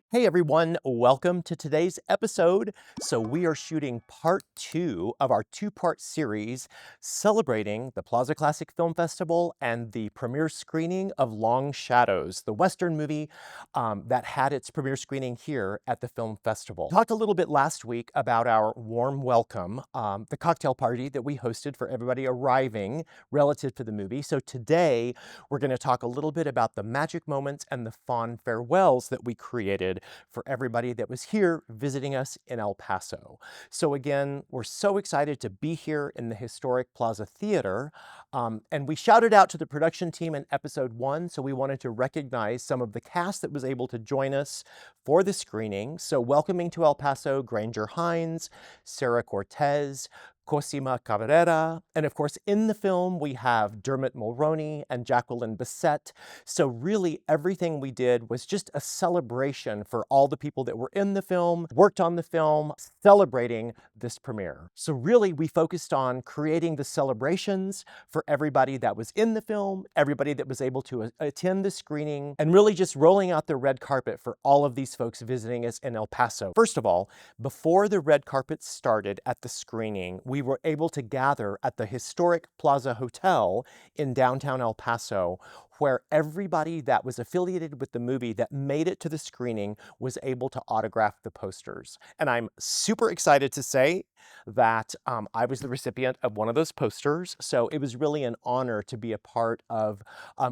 Hey everyone, welcome to today's episode. So we are shooting part 2 of our 2-part series celebrating the Plaza Classic Film Festival and the premiere screening of Long Shadows, the Western movie that had its premiere screening here at the film festival. Talked a little bit last week about our warm welcome, the cocktail party that we hosted for everybody arriving relative to the movie. So today we're going to talk a little bit about the magic moments and the fond farewells that we created for everybody that was here visiting us in El Paso. So again, we're so excited to be here in the historic Plaza Theatre. And we shouted out to the production team in episode 1, so we wanted to recognize some of the cast that was able to join us for the screening. So welcoming to El Paso, Granger Hines, Sarah Cortez, Cosima Cabrera, and of course in the film we have Dermot Mulroney and Jacqueline Bissett. So really everything we did was just a celebration for all the people that were in the film, worked on the film, celebrating this premiere. So really we focused on creating the celebrations for everybody that was in the film, everybody that was able to attend the screening, and really just rolling out the red carpet for all of these folks visiting us in El Paso. First of all, before the red carpet started at the screening, we were able to gather at the historic Plaza Hotel in downtown El Paso, where everybody that was affiliated with the movie that made it to the screening was able to autograph the posters. And I'm super excited to say that I was the recipient of one of those posters. So it was really an honor to be a part of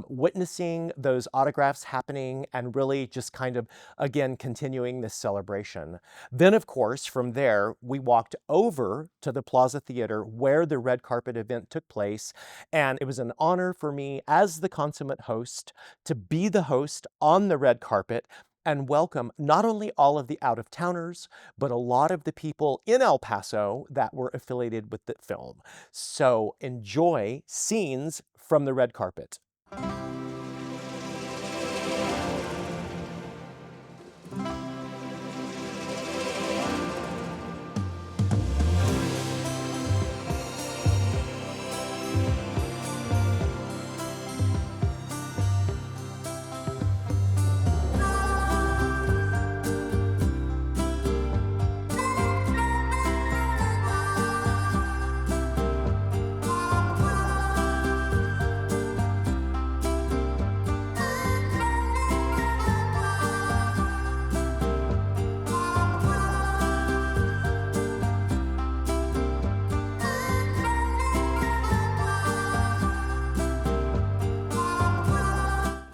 witnessing those autographs happening and really just kind of, again, continuing this celebration. Then, of course, from there, we walked over to the Plaza Theatre where the red carpet event took place. And it was an honor for me as the consummate host to be the host on the red carpet and welcome not only all of the out-of-towners, but a lot of the people in El Paso that were affiliated with the film. So enjoy scenes from the red carpet.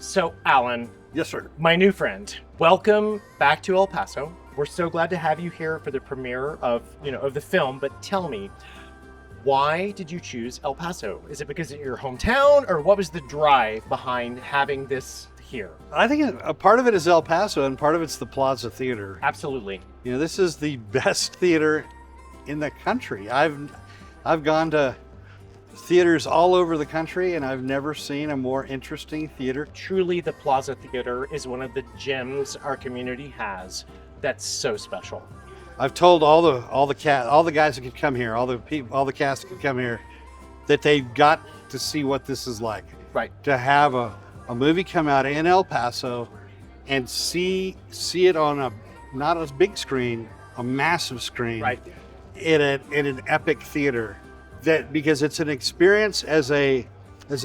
So, Alan. Yes, sir. My new friend, welcome back to El Paso. We're so glad to have you here for the premiere of the film, but tell me, why did you choose El Paso? Is it because it's your hometown, or what was the drive behind having this here? I think a part of it is El Paso and part of it's the Plaza Theatre. Absolutely. You know, this is the best theater in the country. I've gone to theaters all over the country and I've never seen a more interesting theater. Truly, the Plaza Theatre is one of the gems our community has that's so special. I've told all the guys that could come here, all the cast that could come here, that they've got to see what this is like. Right. To have a movie come out in El Paso and see it on not a big screen, a massive screen. Right. In an epic theater. Because it's an experience as an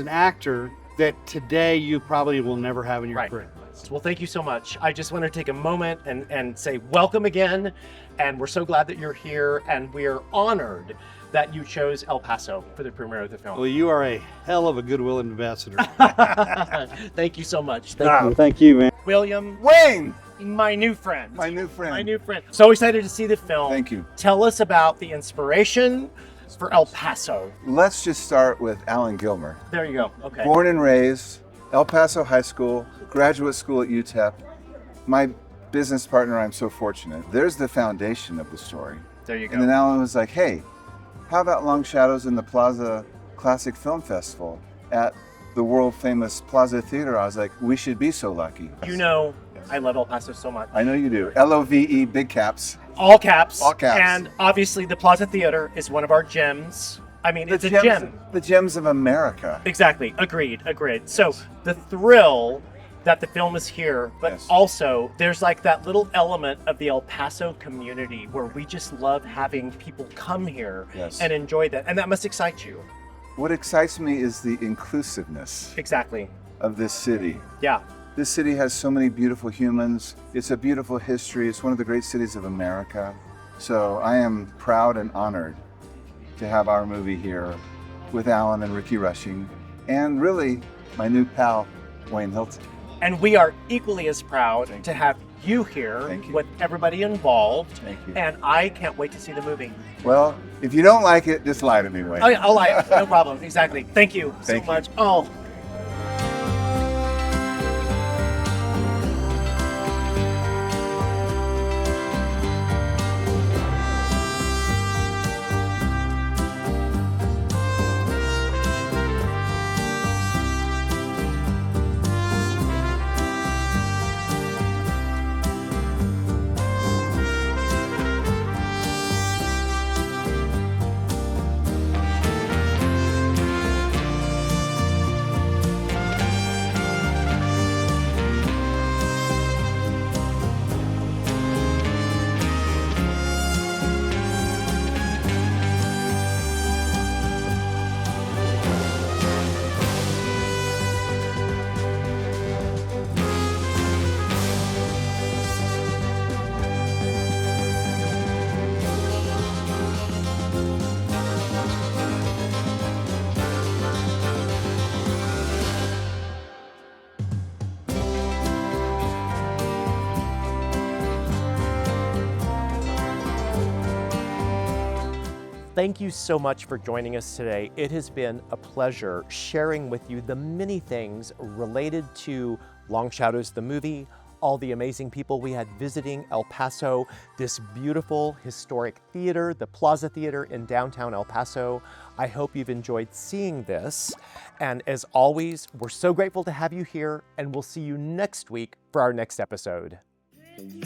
actor that today you probably will never have in your career. Well, thank you so much. I just want to take a moment and say welcome again. And we're so glad that you're here. And we are honored that you chose El Paso for the premiere of the film. Well, you are a hell of a goodwill ambassador. Thank you so much. Thank you, man. William. Wayne! My new friend. My new friend. My new friend. So excited to see the film. Thank you. Tell us about the inspiration for El Paso. Let's just start with Alan Gilmer. There you go. Okay. Born and raised, El Paso High School, graduate school at UTEP. My business partner, I'm so fortunate. There's the foundation of the story. There you go. And then Alan was like, hey, how about Long Shadows in the Plaza Classic Film Festival at the world famous Plaza Theatre? I was like, we should be so lucky. You know, I love El Paso so much. I know you do. LOVE, big caps. All caps. All caps. And obviously the Plaza Theatre is one of our gems. I mean, it's a gem. The gems of America. Exactly. Agreed. So the thrill that the film is here, but Yes. also there's like that little element of the El Paso community where we just love having people come here Yes. and enjoy that. And that must excite you. What excites me is the inclusiveness Exactly. of this city. Yeah. This city has so many beautiful humans. It's a beautiful history. It's one of the great cities of America. So I am proud and honored to have our movie here with Alan and Ricky Rushing, and really my new pal, Wayne Hilton. And we are equally as proud Thank to you. have you here Thank you. with everybody involved. Thank you. And I can't wait to see the movie. Well, if you don't like it, just lie to me, Wayne. Oh yeah, I'll lie. No problem. Exactly. Thank you Thank so you. much. Oh. Thank you so much for joining us today. It has been a pleasure sharing with you the many things related to Long Shadows the movie, all the amazing people we had visiting El Paso, this beautiful historic theater, the Plaza Theater in downtown El Paso. I hope you've enjoyed seeing this. And as always, we're so grateful to have you here, and we'll see you next week for our next episode. You